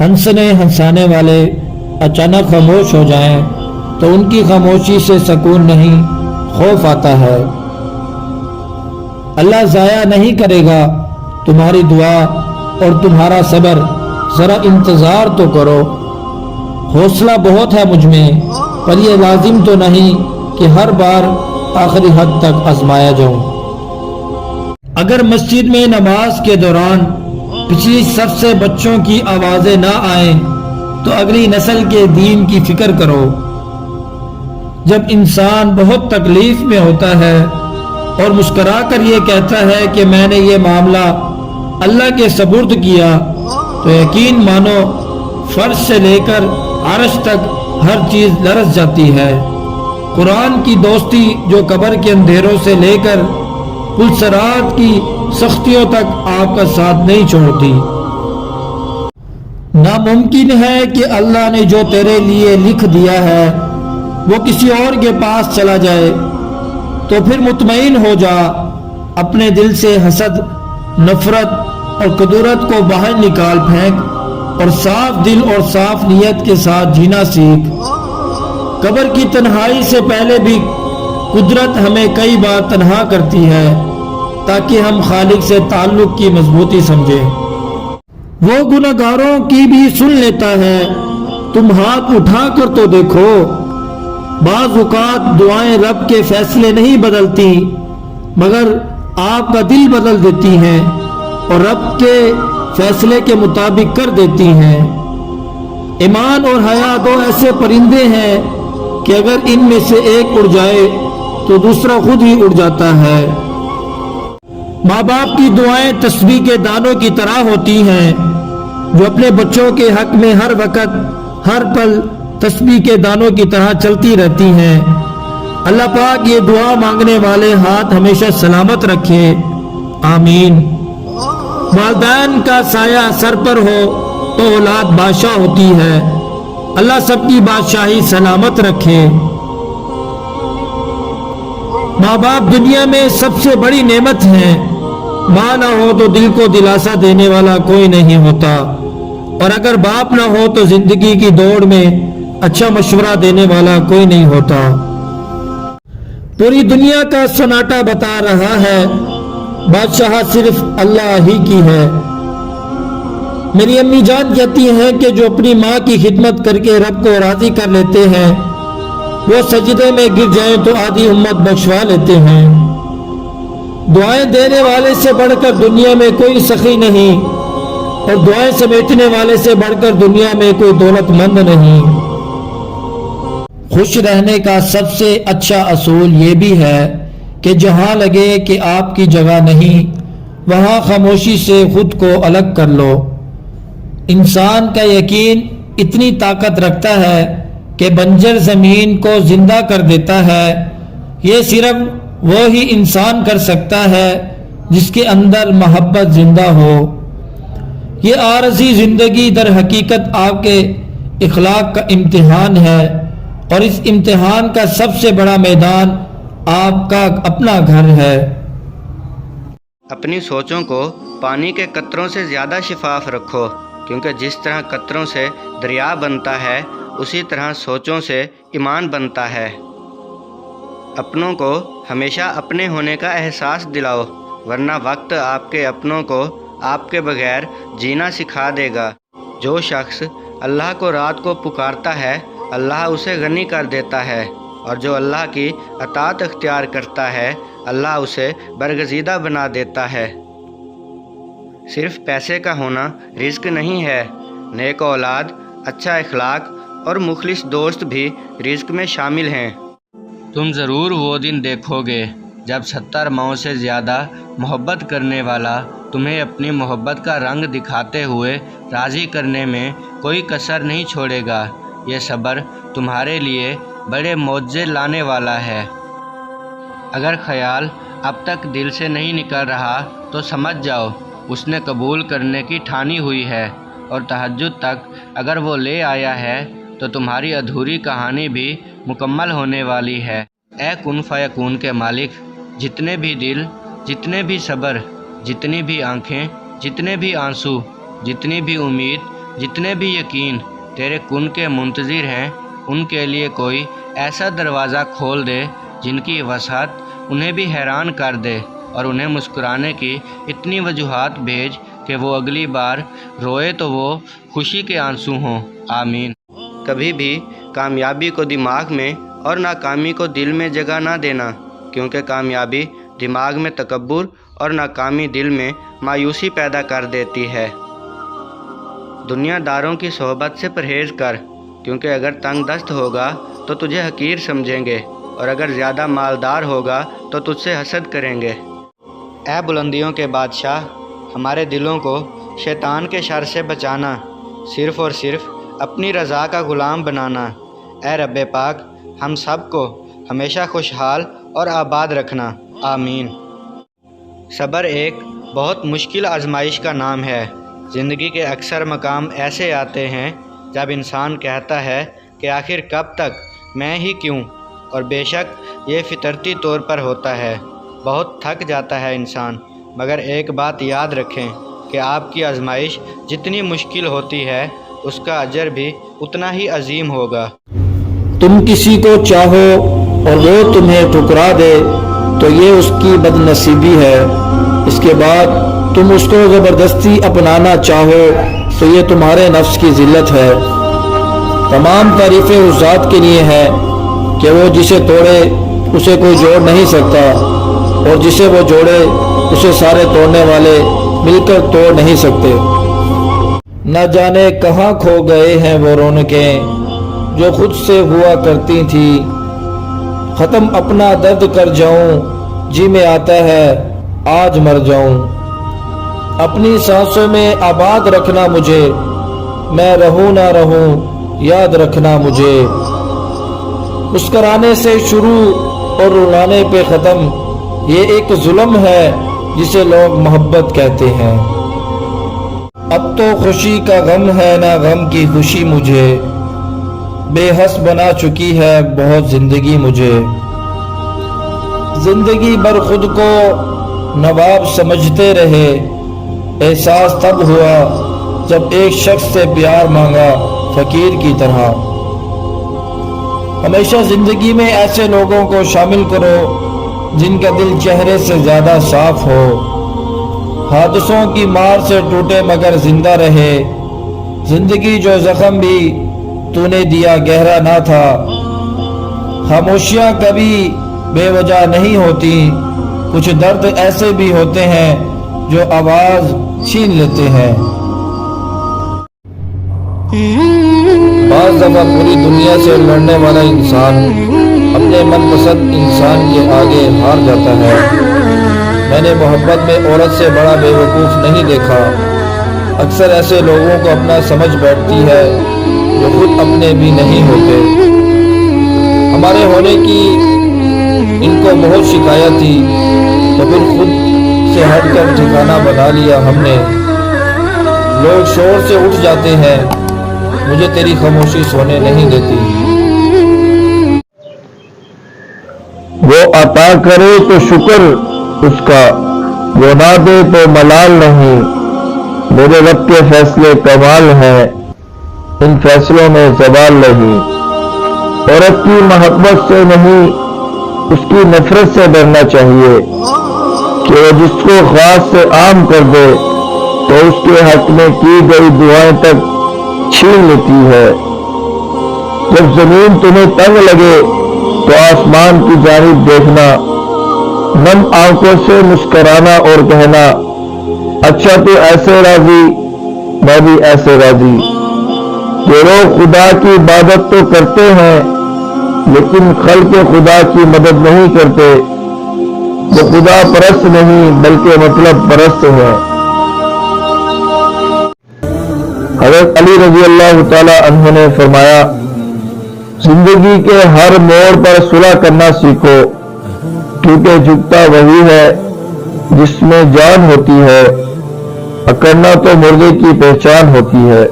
ہنسنے ہنسانے والے اچانک خاموش ہو جائیں تو ان کی خاموشی سے سکون نہیں، خوف آتا ہے۔ اللہ ضائع نہیں کرے گا تمہاری دعا اور تمہارا صبر، ذرا انتظار تو کرو۔ حوصلہ بہت ہے مجھ میں، پر یہ لازم تو نہیں کہ ہر بار آخری حد تک آزمایا جاؤں۔ اگر مسجد میں نماز کے دوران پچھلی صف سے بچوں کی آوازیں نہ آئیں تو اگلی نسل کے دین کی فکر کرو۔ جب انسان بہت تکلیف میں ہوتا ہے اور مسکرا کر یہ کہتا ہے کہ میں نے یہ معاملہ اللہ کے سپرد کیا، تو یقین مانو فرش سے لے کر عرش تک ہر چیز لرز جاتی ہے۔ قرآن کی دوستی جو قبر کے اندھیروں سے لے کر پلسرات کی سختیوں تک آپ کا ساتھ نہیں چھوڑتی۔ ناممکن ہے کہ اللہ نے جو تیرے لیے لکھ دیا ہے وہ کسی اور کے پاس چلا جائے، تو پھر مطمئن ہو جا، اپنے دل سے حسد، نفرت اور کدورت کو باہر نکال پھینک اور صاف دل اور صاف نیت کے ساتھ جینا سیکھ۔ قبر کی تنہائی سے پہلے بھی قدرت ہمیں کئی بار تنہا کرتی ہے تاکہ ہم خالق سے تعلق کی مضبوطی سمجھیں۔ وہ گناہگاروں کی بھی سن لیتا ہے، تم ہاتھ اٹھا کر تو دیکھو۔ بعض اوقات دعائیں رب کے فیصلے نہیں بدلتی، مگر آپ کا دل بدل دیتی ہیں اور رب کے فیصلے کے مطابق کر دیتی ہیں۔ ایمان اور حیا دو ایسے پرندے ہیں کہ اگر ان میں سے ایک اڑ جائے تو دوسرا خود ہی اڑ جاتا ہے۔ ماں باپ کی دعائیں تسبیح کے دانوں کی طرح ہوتی ہیں جو اپنے بچوں کے حق میں ہر وقت ہر پل تسبیح کے دانوں کی طرح چلتی رہتی ہیں۔ اللہ پاک یہ دعا مانگنے والے ہاتھ ہمیشہ سلامت رکھے، آمین۔ والدین کا سایہ سر پر ہو تو اولاد بادشاہ ہوتی ہے، اللہ سب کی بادشاہی سلامت رکھے۔ ماں باپ دنیا میں سب سے بڑی نعمت ہے، ماں نہ ہو تو دل کو دلاسا دینے والا کوئی نہیں ہوتا، اور اگر باپ نہ ہو تو زندگی کی دوڑ میں اچھا مشورہ دینے والا کوئی نہیں ہوتا۔ پوری دنیا کا سناٹا بتا رہا ہے بادشاہ صرف اللہ ہی کی ہے۔ میری امی جان کہتی ہیں کہ جو اپنی ماں کی خدمت کر کے رب کو راضی کر لیتے ہیں وہ سجدے میں گر جائیں تو آدھی امت بخشوا لیتے ہیں۔ دعائیں دینے والے سے بڑھ کر دنیا میں کوئی سخی نہیں، اور دعائیں سمیٹنے والے سے بڑھ کر دنیا میں کوئی دولت مند نہیں۔ خوش رہنے کا سب سے اچھا اصول یہ بھی ہے کہ جہاں لگے کہ آپ کی جگہ نہیں وہاں خاموشی سے خود کو الگ کر لو۔ انسان کا یقین اتنی طاقت رکھتا ہے کہ بنجر زمین کو زندہ کر دیتا ہے۔ یہ صرف وہی انسان کر سکتا ہے جس کے اندر محبت زندہ ہو۔ یہ عارضی زندگی در حقیقت آپ کے اخلاق کا امتحان ہے، اور اس امتحان کا سب سے بڑا میدان آپ کا اپنا گھر ہے۔ اپنی سوچوں کو پانی کے قطروں سے زیادہ شفاف رکھو، کیونکہ جس طرح قطروں سے دریا بنتا ہے اسی طرح سوچوں سے ایمان بنتا ہے۔ اپنوں کو ہمیشہ اپنے ہونے کا احساس دلاؤ، ورنہ وقت آپ کے اپنوں کو آپ کے بغیر جینا سکھا دے گا۔ جو شخص اللہ کو رات کو پکارتا ہے اللہ اسے غنی کر دیتا ہے، اور جو اللہ کی اطاعت اختیار کرتا ہے اللہ اسے برگزیدہ بنا دیتا ہے۔ صرف پیسے کا ہونا رزق نہیں ہے، نیک اولاد، اچھا اخلاق اور مخلص دوست بھی رزق میں شامل ہیں۔ تم ضرور وہ دن دیکھو گے جب 70 ماؤں سے زیادہ محبت کرنے والا تمہیں اپنی محبت کا رنگ دکھاتے ہوئے راضی کرنے میں کوئی کسر نہیں چھوڑے گا۔ یہ صبر تمہارے لیے بڑے معجزے لانے والا ہے۔ اگر خیال اب تک دل سے نہیں نکل رہا تو سمجھ جاؤ اس نے قبول کرنے کی ٹھانی ہوئی ہے، اور تہجد تک اگر وہ لے آیا ہے تو تمہاری ادھوری کہانی بھی مکمل ہونے والی ہے۔ اے کن فیکون کے مالک، جتنے بھی دل، جتنے بھی صبر، جتنی بھی آنکھیں، جتنے بھی آنسو، جتنی بھی امید جتنے بھی یقین تیرے کن کے منتظر ہیں ان کے لیے کوئی ایسا دروازہ کھول دے جن کی وسعت انہیں بھی حیران کر دے، اور انہیں مسکرانے کی اتنی وجوہات بھیج کہ وہ اگلی بار روئے تو وہ خوشی کے آنسو ہوں۔ آمین۔ کبھی بھی کامیابی کو دماغ میں اور ناکامی کو دل میں جگہ نہ دینا، کیونکہ کامیابی دماغ میں تکبر اور ناکامی دل میں مایوسی پیدا کر دیتی ہے۔ دنیا داروں کی صحبت سے پرہیز کر، کیونکہ اگر تنگ دست ہوگا تو تجھے حقیر سمجھیں گے، اور اگر زیادہ مالدار ہوگا تو تجھ سے حسد کریں گے۔ اے بلندیوں کے بادشاہ، ہمارے دلوں کو شیطان کے شر سے بچانا، صرف اور صرف اپنی رضا کا غلام بنانا۔ اے رب پاک، ہم سب کو ہمیشہ خوشحال اور آباد رکھنا۔ آمین۔ صبر ایک بہت مشکل آزمائش کا نام ہے۔ زندگی کے اکثر مقام ایسے آتے ہیں جب انسان کہتا ہے کہ آخر کب تک، میں ہی کیوں، اور بے شک یہ فطرتی طور پر ہوتا ہے۔ بہت تھک جاتا ہے انسان، مگر ایک بات یاد رکھیں کہ آپ کی آزمائش جتنی مشکل ہوتی ہے اس کا اجر بھی اتنا ہی عظیم ہوگا۔ تم کسی کو چاہو اور وہ تمہیں ٹھکرا دے تو یہ اس کی بد نصیبی ہے، اس کے بعد تم اس کو زبردستی اپنانا چاہو تو یہ تمہارے نفس کی ذلت ہے۔ تمام تعریفیں اس ذات کے لیے ہیں کہ وہ جسے توڑے اسے کوئی جوڑ نہیں سکتا، اور جسے وہ جوڑے اسے سارے توڑنے والے مل کر توڑ نہیں سکتے۔ نہ جانے کہاں کھو گئے ہیں وہ رونقیں جو خود سے ہوا کرتی تھی، ختم اپنا درد کر جاؤں جی میں آتا ہے آج مر جاؤں۔ اپنی سانسوں میں آباد رکھنا مجھے، میں رہوں نہ رہوں یاد رکھنا مجھے۔ مسکرانے سے شروع اور رلانے پہ ختم، یہ ایک ظلم ہے جسے لوگ محبت کہتے ہیں۔ اب تو خوشی کا غم ہے نہ غم کی خوشی مجھے، بے حس بنا چکی ہے بہت زندگی مجھے۔ زندگی بھر خود کو نواب سمجھتے رہے، احساس تب ہوا جب ایک شخص سے پیار مانگا فقیر کی طرح۔ ہمیشہ زندگی میں ایسے لوگوں کو شامل کرو جن کا دل چہرے سے زیادہ صاف ہو، حادثوں کی مار سے ٹوٹے مگر زندہ رہے۔ زندگی جو زخم بھی تو نے دیا گہرا نہ تھا، خاموشیاں کبھی بے وجہ نہیں ہوتی، کچھ درد ایسے بھی ہوتے ہیں جو آواز چھین لیتے ہیں۔ بعض دفعہ پوری دنیا سے لڑنے والا انسان اپنے من پسند انسان کے آگے ہار جاتا ہے۔ میں نے محبت میں عورت سے بڑا بے وقوف نہیں دیکھا۔ اکثر ایسے لوگوں کو اپنا سمجھ بیٹھتی ہے جو خود اپنے بھی نہیں ہوتے۔ ہمارے ہونے کی ان کو بہت شکایت تھی، تو پھر خود سے ہٹ کر ٹھکانہ بنا لیا ہم نے۔ لوگ شور سے اٹھ جاتے ہیں، مجھے تیری خاموشی سونے نہیں دیتی۔ وہ عطا کرے تو شکر اس کا، وہ نہ دے تو ملال نہیں۔ میرے رب کے فیصلے کمال ہیں، ان فیصلوں میں زوال نہیں۔ عورت کی محبت سے نہیں، اس کی نفرت سے ڈرنا چاہیے کہ وہ جس کو خاص سے عام کر دے تو اس کے حق میں کی گئی دعائیں تک چھین لیتی ہے۔ جب زمین تمہیں تنگ لگے تو آسمان کی جانب دیکھنا، نم آنکھوں سے مسکرانا اور کہنا اچھا تو ایسے راضی، میں بھی ایسے راضی۔ جو لوگ خدا کی عبادت تو کرتے ہیں لیکن خلق خدا کی مدد نہیں کرتے، وہ خدا پرست نہیں بلکہ مطلب پرست ہیں۔ حضرت علی رضی اللہ تعالی عنہ نے فرمایا، زندگی کے ہر موڑ پر صلح کرنا سیکھو، کیونکہ جھکتا وہی ہے جس میں جان ہوتی ہے، اکڑنا تو مردے کی پہچان ہوتی ہے۔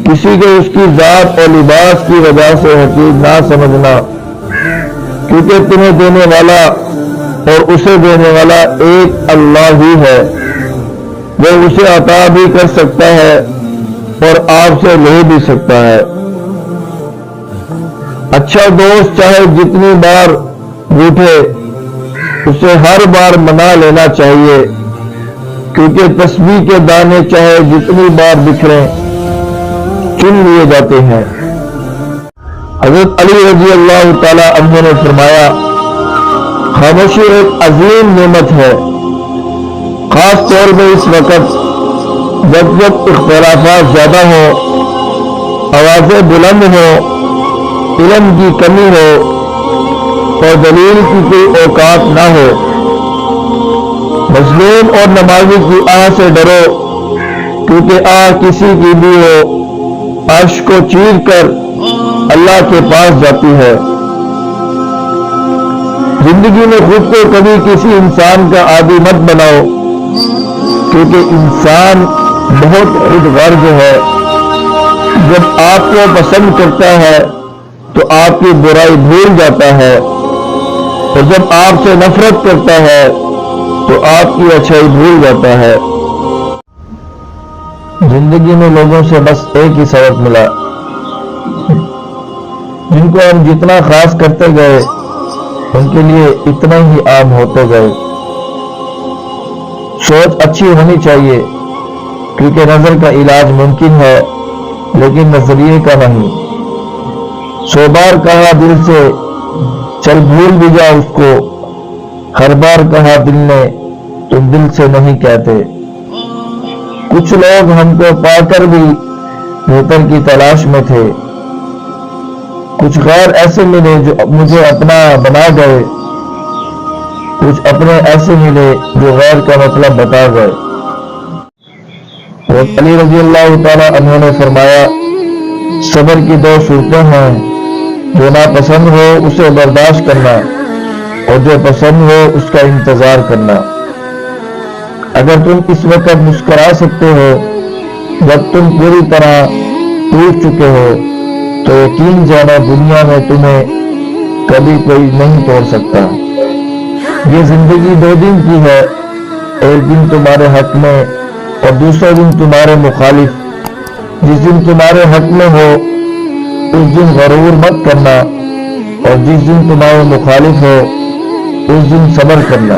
کسی کو اس کی ذات اور لباس کی وجہ سے حقیر نہ سمجھنا، کیونکہ تمہیں دینے والا اور اسے دینے والا ایک اللہ ہی ہے۔ وہ اسے عطا بھی کر سکتا ہے اور آپ سے لے بھی سکتا ہے۔ اچھا دوست چاہے جتنی بار روٹھے اسے ہر بار منا لینا چاہیے، کیونکہ تسبیح کے دانے چاہے جتنی بار بکھریں چن لیے جاتے ہیں۔ حضرت علی رضی اللہ تعالی عنہ نے فرمایا، خاموشی ایک عظیم نعمت ہے، خاص طور پہ اس وقت جب اختلافات زیادہ ہوں، آوازیں بلند ہوں، علم کی کمی ہو اور دلیل کی کوئی اوقات نہ ہو۔ مظلوم اور نمازی کی آہ سے ڈرو، کیونکہ آہ کسی کی بھی ہو عرش کو چیر کر اللہ کے پاس جاتی ہے۔ زندگی میں خود کو کبھی کسی انسان کا عادی مت بناؤ، کیونکہ انسان بہت خود غرض ہے۔ جب آپ کو پسند کرتا ہے تو آپ کی برائی بھول جاتا ہے، اور جب آپ سے نفرت کرتا ہے تو آپ کی اچھائی بھول جاتا ہے۔ زندگی میں لوگوں سے بس ایک ہی سبق ملا، جن کو ہم جتنا خاص کرتے گئے ان کے لیے اتنا ہی عام ہوتے گئے۔ سوچ اچھی ہونی چاہیے، کیونکہ نظر کا علاج ممکن ہے لیکن نظریے کا نہیں۔ 100 بار کہا دل سے چل بھول بھی جا اس کو، ہر بار کہا دل نے تم دل سے نہیں کہتے۔ کچھ لوگ ہم کو پا کر بھی بہتر کی تلاش میں تھے، کچھ غیر ایسے ملے جو مجھے اپنا بنا گئے، کچھ اپنے ایسے ملے جو غیر کا مطلب بتا گئے۔ اور علی رضی اللہ تعالی عنہ نے فرمایا، صبر کی 2 صورتیں ہیں، جو ناپسند ہو اسے برداشت کرنا اور جو پسند ہو اس کا انتظار کرنا۔ اگر تم اس وقت مسکرا سکتے ہو جب تم پوری طرح ٹوٹ چکے ہو، تو یقین جانا دنیا میں تمہیں کبھی کوئی نہیں توڑ سکتا۔ یہ زندگی 2 دن کی ہے، ایک دن تمہارے حق میں اور دوسرا دن تمہارے مخالف۔ جس دن تمہارے حق میں ہو اس دن غرور مت کرنا، اور جس دن تمہارے مخالف ہو اس دن صبر کرنا۔